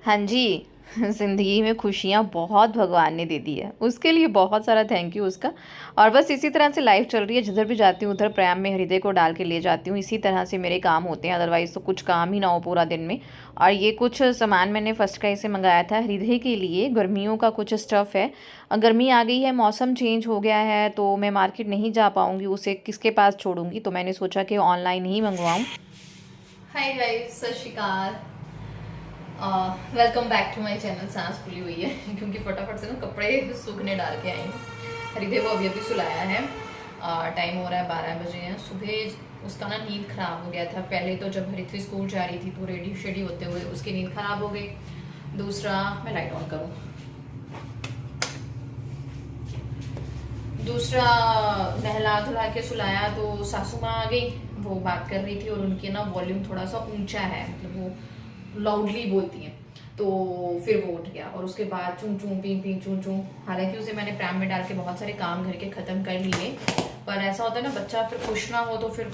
हाँ जी, ज़िंदगी में खुशियाँ बहुत भगवान ने दे दी है, उसके लिए बहुत सारा थैंक यू उसका। और बस इसी तरह से लाइफ़ चल रही है, जिधर भी जाती हूँ उधर प्रयाम में हृदय को डाल के ले जाती हूँ, इसी तरह से मेरे काम होते हैं, अदरवाइज़ तो कुछ काम ही ना हो पूरा दिन में। और ये कुछ सामान मैंने फर्स्ट क्राई से मंगाया था हृदय के लिए, गर्मियों का कुछ स्टफ़ है। गर्मी आ गई है, मौसम चेंज हो गया है, तो मैं मार्केट नहीं जा पाऊँगी, उसे किसके पास छोड़ूँगी, तो मैंने सोचा कि online he मंगवाऊँ। Hi guys, sat Shri Akal. Welcome back to my channel. सांस फूली हुई है क्योंकि फटाफट से ना कपड़े सूखने डाल के आई हूँ। हृदय को अभी अभी सुलाया है। टाइम हो रहा है 12 बजे हैं सुबह। उसका ना नींद खराब हो गया था। पहले तो जब हृदय स्कूल जा रही थी तो रेडी शेडी होते हुए उसकी नींद खराब हो गई। दूसरा, मैं लाइट ऑन करूँ, दूसरा नहला धुला के सुलाया तो सासू माँ आ गई। वो बात कर रही थी और उनकी ना वॉल्यूम थोड़ा सा ऊंचा है, मतलब वो लाउडली बोलती हैं। तो फिर वो उठ गया और उसके बाद चूं चूं पी पी चूं चूं। हालांकि उसे मैंने प्रैम में डाल के बहुत सारे काम घर के ख़त्म कर लिए, पर ऐसा होता है ना बच्चा फिर खुश ना हो तो फिर,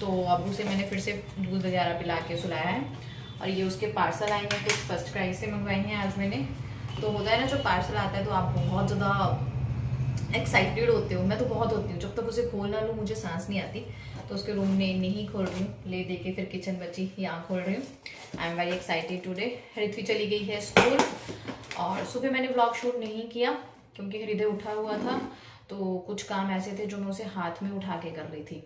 तो अब उसे मैंने फिर से दूध वगैरह पिला के सुलाया है। और ये उसके पार्सल आए हैं, कुछ फर्स्ट क्राई से मंगवाए हैं आज मैंने। तो होता है ना, जो पार्सल आता है तो आप बहुत ज़्यादा एक्साइटेड होते हो। मैं तो बहुत होती हूँ, जब तक उसे खोल ना लूँ मुझे सांस नहीं आती। तो उसके रूम में नहीं खोल रही हूँ, ले दे के फिर किचन बची यहाँ खोल रही हूँ। I am very excited today. हृदय चली गई है स्कूल और सुबह मैंने व्लॉग शूट नहीं किया क्योंकि हृदय उठा हुआ था। तो कुछ काम ऐसे थे जो मैं उसे हाथ में उठा के कर रही थी।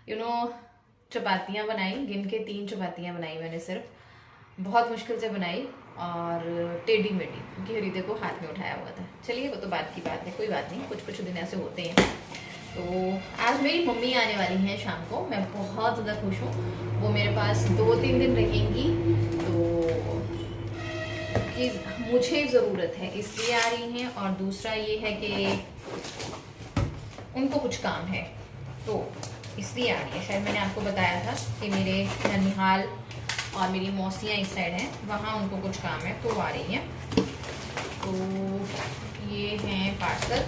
यू नो, चपातियाँ बनाई, गिन के 3 चपातियाँ बनाई मैंने सिर्फ, बहुत मुश्किल से बनाई और टेढ़ी मेढ़ी, क्योंकि हृदय को हाथ में उठाया हुआ था। चलिए वो तो बात की बात है, कोई बात नहीं, कुछ कुछ दिन ऐसे होते हैं। तो आज मेरी मम्मी आने वाली हैं शाम को, मैं बहुत ज़्यादा खुश हूँ। वो मेरे पास 2-3 दिन रहेंगी, तो कि मुझे ज़रूरत है इसलिए आ रही हैं। और दूसरा ये है कि उनको कुछ काम है तो इसलिए आ रही है। शायद मैंने आपको बताया था कि मेरे ननिहाल और मेरी मौसियाँ इस साइड हैं, वहाँ उनको कुछ काम है तो आ रही हैं। तो ये हैं पार्सल।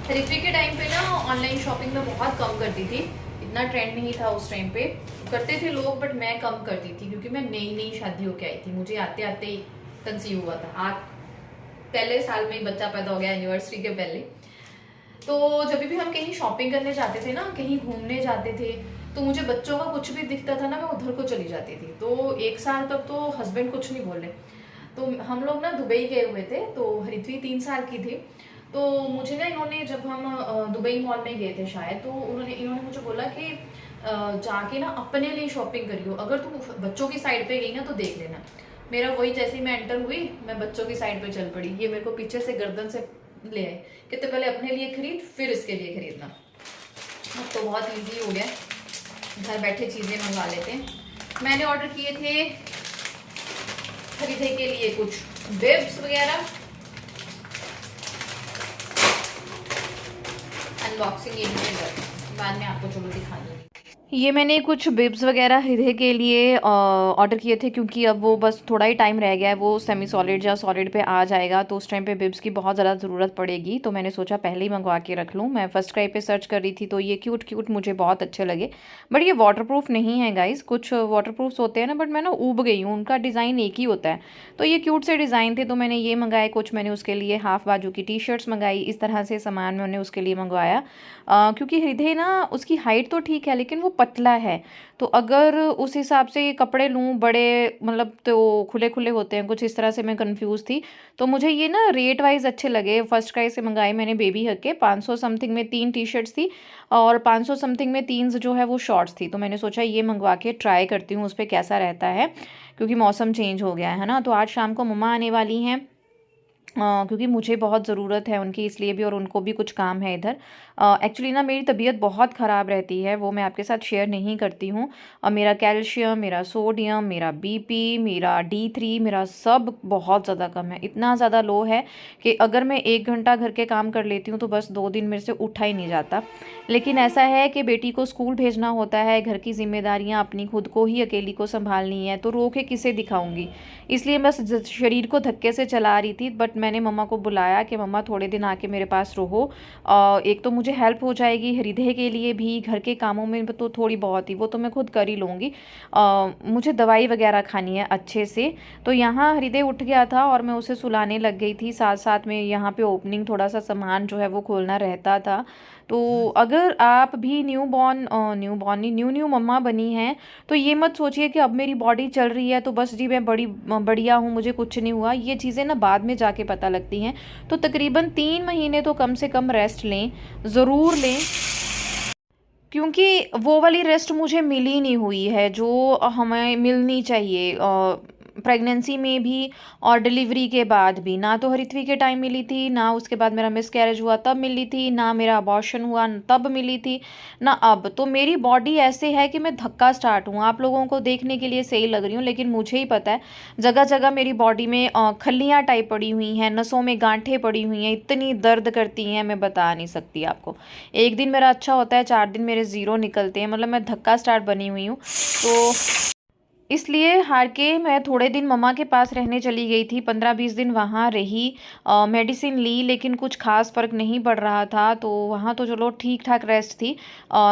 ऋत्विक के टाइम पे ना ऑनलाइन शॉपिंग में बहुत कम करती थी, इतना ट्रेंड नहीं था उस टाइम पे, करते थे लोग बट मैं कम करती थी क्योंकि मैं नई नई शादी होके आई थी। मुझे आते आते ही कंसीव हुआ था, आज पहले साल में ही बच्चा पैदा हो गया, एनिवर्सरी के पहले। तो जब भी हम कहीं शॉपिंग करने जाते थे ना, कहीं घूमने जाते थे, तो मुझे बच्चों का कुछ भी दिखता था ना, मैं उधर को चली जाती थी। तो 1 साल तक तो हस्बैंड कुछ नहीं बोले। तो हम लोग ना दुबई गए हुए थे, तो हृत्वी 3 साल की थी। तो मुझे ना इन्होंने, जब हम दुबई मॉल में गए थे शायद, तो इन्होंने मुझे बोला कि जाके ना अपने लिए शॉपिंग करियो, अगर तुम बच्चों की साइड पे गई ना तो देख लेना। मेरा वही, जैसे ही मैं एंटर हुई मैं बच्चों की साइड पे चल पड़ी। ये मेरे को पीछे से गर्दन से ले आए, कहते पहले अपने लिए खरीद फिर इसके लिए खरीदना। अब तो बहुत इजी हो गया, घर बैठे चीज़ें मंगवा लेते हैं। मैंने ऑर्डर किए थे खरीदे के लिए कुछ बिब्स वगैरह। अनबॉक्सिंग ये बाद में आपको चलो दिखा दूँगी। ये मैंने कुछ बिब्स वगैरह हृदय के लिए ऑर्डर किए थे, क्योंकि अब वो बस थोड़ा ही टाइम रह गया है, वो सेमी सॉलिड या सॉलिड पे आ जाएगा, तो उस टाइम पे बिब्स की बहुत ज़्यादा ज़रूरत पड़ेगी। तो मैंने सोचा पहले ही मंगवा के रख लूँ। मैं फर्स्ट क्राई पे सर्च कर रही थी तो ये क्यूट क्यूट मुझे बहुत अच्छे लगे, बट ये वाटरप्रूफ नहीं है गाइज़। कुछ वाटरप्रूफ्स होते हैं ना, बट मैं ना ऊब गई हूँ, उनका डिज़ाइन एक ही होता है। तो ये क्यूट से डिज़ाइन थे तो मैंने ये मंगाए। कुछ मैंने उसके लिए हाफ बाजू की टी शर्ट्स मंगाई, इस तरह से सामान मैंने उसके लिए मंगवाया। क्योंकि हृदय ना, उसकी हाइट तो ठीक है लेकिन वो पतला है, तो अगर उस हिसाब से कपड़े लूँ बड़े, मतलब तो खुले खुले होते हैं कुछ, इस तरह से मैं कंफ्यूज थी। तो मुझे ये ना रेट वाइज अच्छे लगे। फर्स्ट क्राई से मंगाए मैंने बेबी हग के, 500 समथिंग में 3 टी शर्ट्स थी और 500 समथिंग में 3 जो है वो शॉर्ट्स थी। तो मैंने सोचा ये मंगवा के ट्राई करती हूँ उस पर कैसा रहता है, क्योंकि मौसम चेंज हो गया है ना। तो आज शाम को मम्मा आने वाली हैं, क्योंकि मुझे बहुत ज़रूरत है उनकी, इसलिए भी, और उनको भी कुछ काम है इधर। एक्चुअली ना मेरी तबीयत बहुत ख़राब रहती है, वो मैं आपके साथ शेयर नहीं करती हूँ। और मेरा कैल्शियम, मेरा सोडियम, मेरा बीपी, मेरा D3, मेरा सब बहुत ज़्यादा कम है। इतना ज़्यादा लो है कि अगर मैं 1 घंटा घर के काम कर लेती हूँ तो बस 2 दिन मेरे से उठा ही नहीं जाता। लेकिन ऐसा है कि बेटी को स्कूल भेजना होता है, घर की जिम्मेदारियाँ अपनी खुद को ही अकेली को संभालनी है, तो रो के किसे दिखाऊंगी। इसलिए बस शरीर को धक्के से चला रही थी, बट बट मैंने मम्मा को बुलाया कि मम्मा थोड़े दिन आके मेरे पास रहो। एक तो मुझे हेल्प हो जाएगी हृदय के लिए भी, घर के कामों में तो थोड़ी बहुत ही, वो तो मैं खुद कर ही लूँगी। मुझे दवाई वगैरह खानी है अच्छे से। तो यहाँ हृदय उठ गया था और मैं उसे सुलाने लग गई थी, साथ साथ में यहाँ पे ओपनिंग थोड़ा सा सामान जो है वो खोलना रहता था। तो अगर आप भी न्यू न्यू मम्मा बनी हैं तो ये मत सोचिए कि अब मेरी बॉडी चल रही है तो बस जी मैं बड़ी बढ़िया हूँ, मुझे कुछ नहीं हुआ। ये चीज़ें ना बाद में जाके पता लगती हैं। तो तकरीबन 3 महीने तो कम से कम रेस्ट लें, ज़रूर लें, क्योंकि वो वाली रेस्ट मुझे मिली नहीं हुई है जो हमें मिलनी चाहिए। प्रेगनेंसी में भी और डिलीवरी के बाद भी, ना तो हरिथवी के टाइम मिली थी, ना उसके बाद मेरा मिसकैरेज हुआ तब मिली थी, ना मेरा अबॉर्शन हुआ तब मिली थी, ना अब। तो मेरी बॉडी ऐसे है कि मैं धक्का स्टार्ट हूँ, आप लोगों को देखने के लिए सही लग रही हूँ लेकिन मुझे ही पता है जगह जगह मेरी बॉडी में खल्लियाँ टाइप पड़ी हुई हैं, नसों में गांठें पड़ी हुई हैं, इतनी दर्द करती हैं मैं बता नहीं सकती आपको। एक दिन मेरा अच्छा होता है, 4 दिन मेरे ज़ीरो निकलते हैं, मतलब मैं धक्का स्टार्ट बनी हुई हूँ। तो इसलिए हार के मैं थोड़े दिन मम्मा के पास रहने चली गई थी, 15-20 दिन वहाँ रही। मेडिसिन ली लेकिन कुछ ख़ास फ़र्क नहीं पड़ रहा था, तो वहाँ तो चलो ठीक ठाक रेस्ट थी।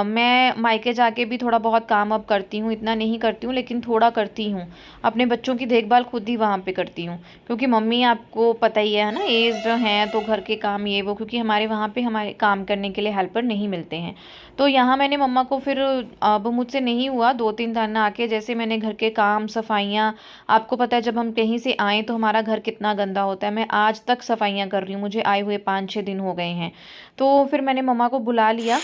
मैं मायके जाके भी थोड़ा बहुत काम अब करती हूँ, इतना नहीं करती हूँ लेकिन थोड़ा करती हूँ। अपने बच्चों की देखभाल खुद ही वहाँ पे करती हूँ, क्योंकि मम्मी आपको पता ही है ना, एज्ड हैं तो घर के काम ये वो, क्योंकि हमारे वहाँ पे हमारे काम करने के लिए हेल्पर नहीं मिलते हैं। तो यहाँ मैंने मम्मा को फिर, अब मुझसे नहीं हुआ 2-3 दिन आके, जैसे मैंने घर के काम सफाइयाँ, आपको पता है जब हम कहीं से आए तो हमारा घर कितना गंदा होता है, मैं आज तक सफाइयाँ कर रही हूँ, मुझे आए हुए 5-6 दिन हो गए हैं। तो फिर मैंने मम्मा को बुला लिया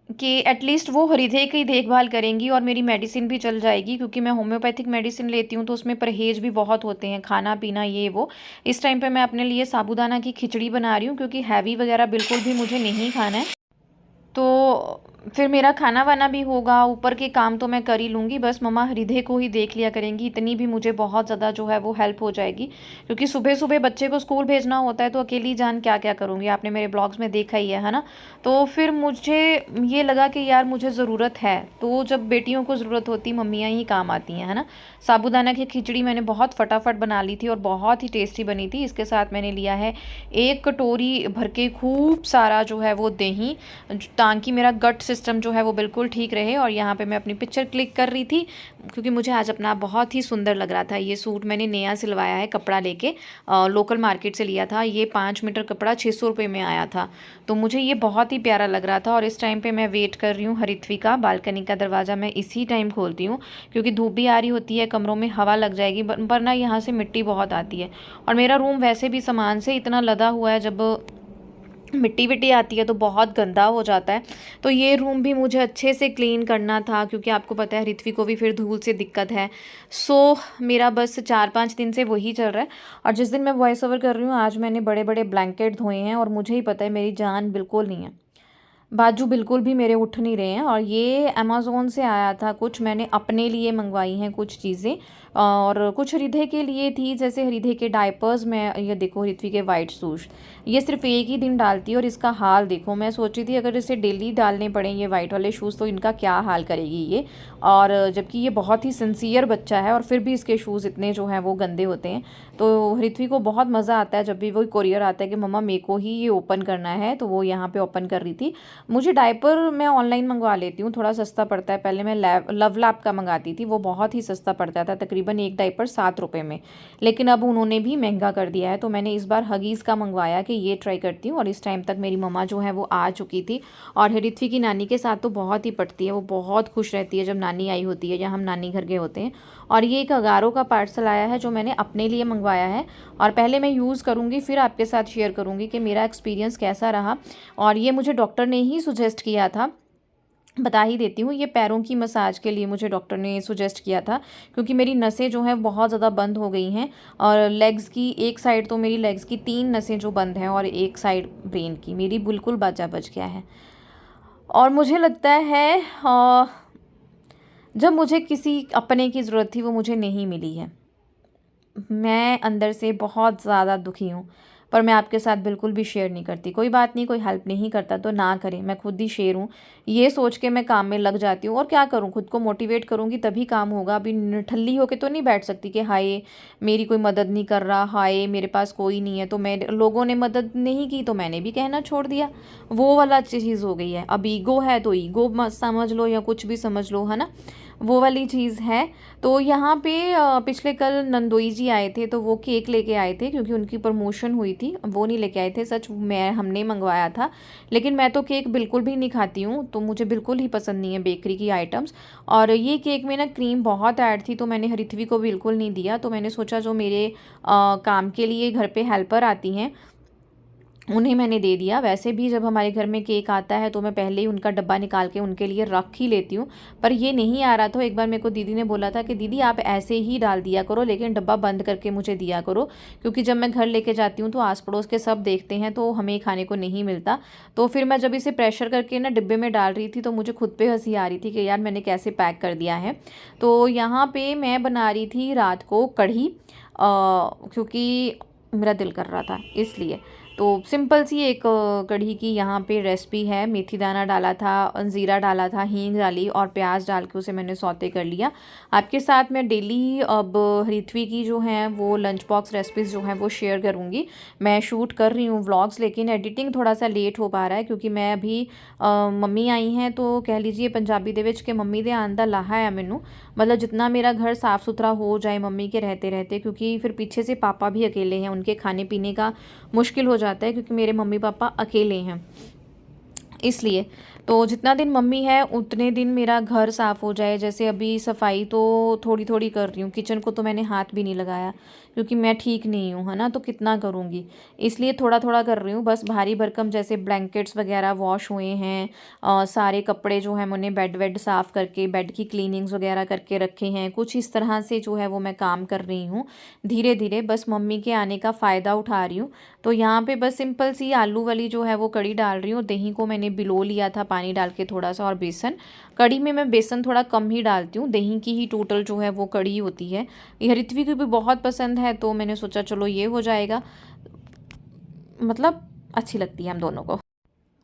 कि एटलीस्ट वो हृदय की देखभाल करेंगी और मेरी मेडिसिन भी चल जाएगी, क्योंकि मैं होम्योपैथिक मेडिसिन लेती हूँ तो उसमें परहेज भी बहुत होते हैं, खाना पीना ये वो। इस टाइम पे मैं अपने लिए साबूदाना की खिचड़ी बना रही हूँ, क्योंकि हैवी वगैरह बिल्कुल भी मुझे नहीं खाना है। तो फिर मेरा खाना वाना भी होगा, ऊपर के काम तो मैं कर ही लूँगी, बस मम्मा हृदय को ही देख लिया करेंगी, इतनी भी मुझे बहुत ज़्यादा जो है वो हेल्प हो जाएगी। क्योंकि सुबह सुबह बच्चे को स्कूल भेजना होता है तो अकेली जान क्या क्या करूँगी, आपने मेरे ब्लॉग्स में देखा ही है ना। तो फिर मुझे ये लगा कि यार मुझे ज़रूरत है, तो जब बेटियों को ज़रूरत होती मम्मियाँ ही काम आती हैं, है ना। साबूदाना की खिचड़ी मैंने बहुत फटाफट बना ली थी और बहुत ही टेस्टी बनी थी। इसके साथ मैंने लिया है 1 कटोरी भर के खूब सारा जो है वो दही, ताकि मेरा गट सिस्टम जो है वो बिल्कुल ठीक रहे। और यहाँ पे मैं अपनी पिक्चर क्लिक कर रही थी, क्योंकि मुझे आज अपना बहुत ही सुंदर लग रहा था। ये सूट मैंने नया सिलवाया है, कपड़ा लेके लोकल मार्केट से लिया था। ये 5 मीटर कपड़ा 600 रुपये में आया था, तो मुझे ये बहुत ही प्यारा लग रहा था। और इस टाइम पे मैं वेट कर रही हूँ हरिथवी का। बालकनी का दरवाज़ा मैं इसी टाइम खोलती हूँ, क्योंकि धूप भी आ रही होती है, कमरों में हवा लग जाएगी, वरना यहाँ से मिट्टी बहुत आती है। और मेरा रूम वैसे भी सामान से इतना लदा हुआ है, जब मिट्टी विट्टी आती है तो बहुत गंदा हो जाता है। तो ये रूम भी मुझे अच्छे से क्लीन करना था, क्योंकि आपको पता है ऋत्वी को भी फिर धूल से दिक्कत है। सो मेरा बस 4-5 दिन से वही चल रहा है। और जिस दिन मैं वॉइस ओवर कर रही हूँ, आज मैंने बड़े बड़े ब्लैंकेट धोए हैं और मुझे ही पता है मेरी जान बिल्कुल नहीं है, बाजू बिल्कुल भी मेरे उठ नहीं रहे हैं। और ये अमेज़ोन से आया था, कुछ मैंने अपने लिए मंगवाई हैं कुछ चीज़ें, और कुछ हृदय के लिए थी, जैसे हृदय के डायपर्स में। ये देखो हृत्वी के वाइट शूज़, ये सिर्फ एक ही दिन डालती है और इसका हाल देखो। मैं सोच रही थी अगर इसे डेली डालने पड़े ये वाइट वाले शूज़ तो इनका क्या हाल करेगी ये। और जबकि ये बहुत ही सिंसियर बच्चा है और फिर भी इसके शूज़ इतने जो हैं वो गंदे होते हैं। तो हृत्वी को बहुत मज़ा आता है जब भी वो कोरियर आता है कि मम्मा मेरे को ही ये ओपन करना है, तो वो यहाँ पे ओपन कर रही थी। मुझे डायपर मैं ऑनलाइन मंगवा लेती हूँ, थोड़ा सस्ता पड़ता है। पहले मैं लव लैब का मंगाती थी, वो बहुत ही सस्ता पड़ता था, तकरीबन एक डायपर 7 रुपये में। लेकिन अब उन्होंने भी महंगा कर दिया है, तो मैंने इस बार हगीज़ का मंगवाया कि ये ट्राई करती हूँ। और इस टाइम तक मेरी मम्मा जो है वो आ चुकी थी, और हृत्वी की नानी के साथ तो बहुत ही पटती है, वो बहुत खुश रहती है जब नानी आई होती है या हम नानी घर गए होते हैं। और ये एक अगारो का पार्सल आया है जो मैंने अपने लिए मंगवाया है, और पहले मैं यूज़ करूँगी फिर आपके साथ शेयर करूँगी कि मेरा एक्सपीरियंस कैसा रहा। और ये मुझे डॉक्टर ने ही सुजेस्ट किया था, बता ही देती हूँ। ये पैरों की मसाज के लिए मुझे डॉक्टर ने सुजेस्ट किया था, क्योंकि मेरी नसें जो हैं बहुत ज़्यादा बंद हो गई हैं। और लेग्स की एक साइड, तो मेरी लेग्स की 3 नसें जो बंद हैं, और एक साइड ब्रेन की मेरी बिल्कुल बाजा बच गया है। और मुझे लगता है जब मुझे किसी अपने की ज़रूरत थी वो मुझे नहीं मिली है। मैं अंदर से बहुत ज़्यादा दुखी हूँ। पर मैं आपके साथ बिल्कुल भी शेयर नहीं करती। कोई बात नहीं, कोई हेल्प नहीं करता तो ना करें, मैं खुद ही शेर हूँ, ये सोच के मैं काम में लग जाती हूँ। और क्या करूँ, खुद को मोटिवेट करूँगी तभी काम होगा। अभी निठल्ली होके तो नहीं बैठ सकती कि हाय मेरी कोई मदद नहीं कर रहा, हाय मेरे पास कोई नहीं है, तो मैं लोगों ने मदद नहीं की तो मैंने भी कहना छोड़ दिया। वो वाला चीज़ हो गई है। अब ईगो है तो ईगो मत समझ लो या कुछ भी समझ लो, है ना, वो वाली चीज़ है। तो यहाँ पे पिछले कल नंदोई जी आए थे, तो वो केक लेके आए थे क्योंकि उनकी प्रमोशन हुई थी। वो नहीं लेके आए थे, सच मैं हमने मंगवाया था। लेकिन मैं तो केक बिल्कुल भी नहीं खाती हूँ, तो मुझे बिल्कुल ही पसंद नहीं है बेकरी की आइटम्स। और ये केक में ना क्रीम बहुत ऐड थी, तो मैंने हरिथवी को बिल्कुल नहीं दिया। तो मैंने सोचा जो मेरे काम के लिए घर पे हेल्पर आती हैं उन्हें मैंने दे दिया। वैसे भी जब हमारे घर में केक आता है तो मैं पहले ही उनका डब्बा निकाल के उनके लिए रख ही लेती हूँ। पर ये नहीं आ रहा था। एक बार मेरे को दीदी ने बोला था कि दीदी आप ऐसे ही डाल दिया करो, लेकिन डब्बा बंद करके मुझे दिया करो, क्योंकि जब मैं घर लेके जाती हूँ तो आस पड़ोस के सब देखते हैं तो हमें खाने को नहीं मिलता। तो फिर मैं जब इसे प्रेशर करके ना डिब्बे में डाल रही थी तो मुझे खुद पे हंसी आ रही थी कि यार मैंने कैसे पैक कर दिया है। तो यहाँ पे मैं बना रही थी रात को कढ़ी, क्योंकि मेरा दिल कर रहा था इसलिए। तो सिंपल सी एक कढ़ी की यहाँ पे रेसिपी है। मेथी दाना डाला था, ज़ीरा डाला था, हींग डाली और प्याज डाल के उसे मैंने सौते कर लिया। आपके साथ मैं डेली अब रिथवी की जो है वो लंच बॉक्स रेसिपीज़ जो हैं वो शेयर करूँगी। मैं शूट कर रही हूँ व्लॉग्स, लेकिन एडिटिंग थोड़ा सा लेट हो पा रहा है क्योंकि मैं अभी मम्मी आई हैं तो कह लीजिए पंजाबी दे विच के मम्मी दे आन दा लाहा है मैनू। मतलब जितना मेरा घर साफ़ सुथरा हो जाए मम्मी के रहते रहते, क्योंकि फिर पीछे से पापा भी अकेले हैं, उनके खाने पीने का मुश्किल हो जाता है क्योंकि मेरे मम्मी पापा अकेले हैं, इसलिए। तो जितना दिन मम्मी है उतने दिन मेरा घर साफ़ हो जाए। जैसे अभी सफाई तो थोड़ी थोड़ी कर रही हूँ, किचन को तो मैंने हाथ भी नहीं लगाया क्योंकि मैं ठीक नहीं हूँ, है ना, तो कितना करूँगी, इसलिए थोड़ा थोड़ा कर रही हूँ। बस भारी भरकम जैसे ब्लैंकेट्स वगैरह वॉश हुए हैं, सारे कपड़े जो हैं मैंने बेड वेड साफ़ करके बेड की क्लीनिंग्स वगैरह करके रखे हैं। कुछ इस तरह से जो है वो मैं काम कर रही हूँ धीरे धीरे, बस मम्मी के आने का फ़ायदा उठा रही हूँ। तो यहाँ पे बस सिंपल सी आलू वाली जो है वो कड़ी डाल रही हूँ। दही को मैंने भिगो लिया था पानी डाल के थोड़ा सा, और बेसन, कड़ी में मैं बेसन थोड़ा कम ही डालती हूँ, दही की ही टोटल जो है वो कड़ी होती है। ये रित्वी को भी बहुत पसंद है तो मैंने सोचा चलो ये हो जाएगा, मतलब अच्छी लगती है हम दोनों को।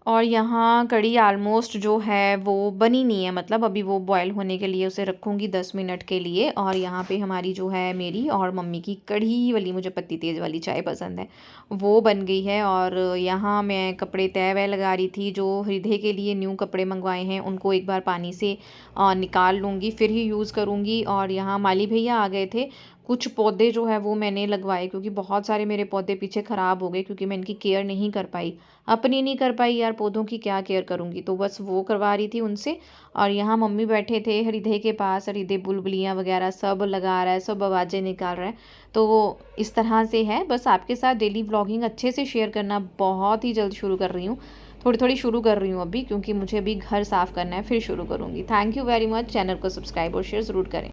और यहाँ कढ़ी आलमोस्ट जो है वो बनी नहीं है, मतलब अभी वो बॉयल होने के लिए उसे रखूँगी 10 मिनट के लिए। और यहाँ पे हमारी जो है मेरी और मम्मी की कढ़ी वाली, मुझे पत्ती तेज़ वाली चाय पसंद है, वो बन गई है। और यहाँ मैं कपड़े तय वह लगा रही थी, जो हृदय के लिए न्यू कपड़े मंगवाए हैं उनको एक बार पानी से निकाल लूँगी फिर ही यूज़ करूँगी। और यहाँ माली भैया आ गए थे, कुछ पौधे जो है वो मैंने लगवाए क्योंकि बहुत सारे मेरे पौधे पीछे ख़राब हो गए क्योंकि मैं इनकी केयर नहीं कर पाई, अपनी नहीं कर पाई यार, पौधों की क्या केयर करूँगी, तो बस वो करवा रही थी उनसे। और यहाँ मम्मी बैठे थे हृदय के पास, हृदय बुलबुलियाँ वगैरह सब लगा रहा है, सब आवाज़ें निकाल रहा है। तो वो इस तरह से है। बस आपके साथ डेली व्लॉगिंग अच्छे से शेयर करना बहुत ही जल्द शुरू कर रही हूँ, थोड़ी थोड़ी शुरू कर रही हूँ अभी, क्योंकि मुझे अभी घर साफ़ करना है, फिर शुरू करूँगी। Thank you very much. Channel को सब्सक्राइब और शेयर ज़रूर करें।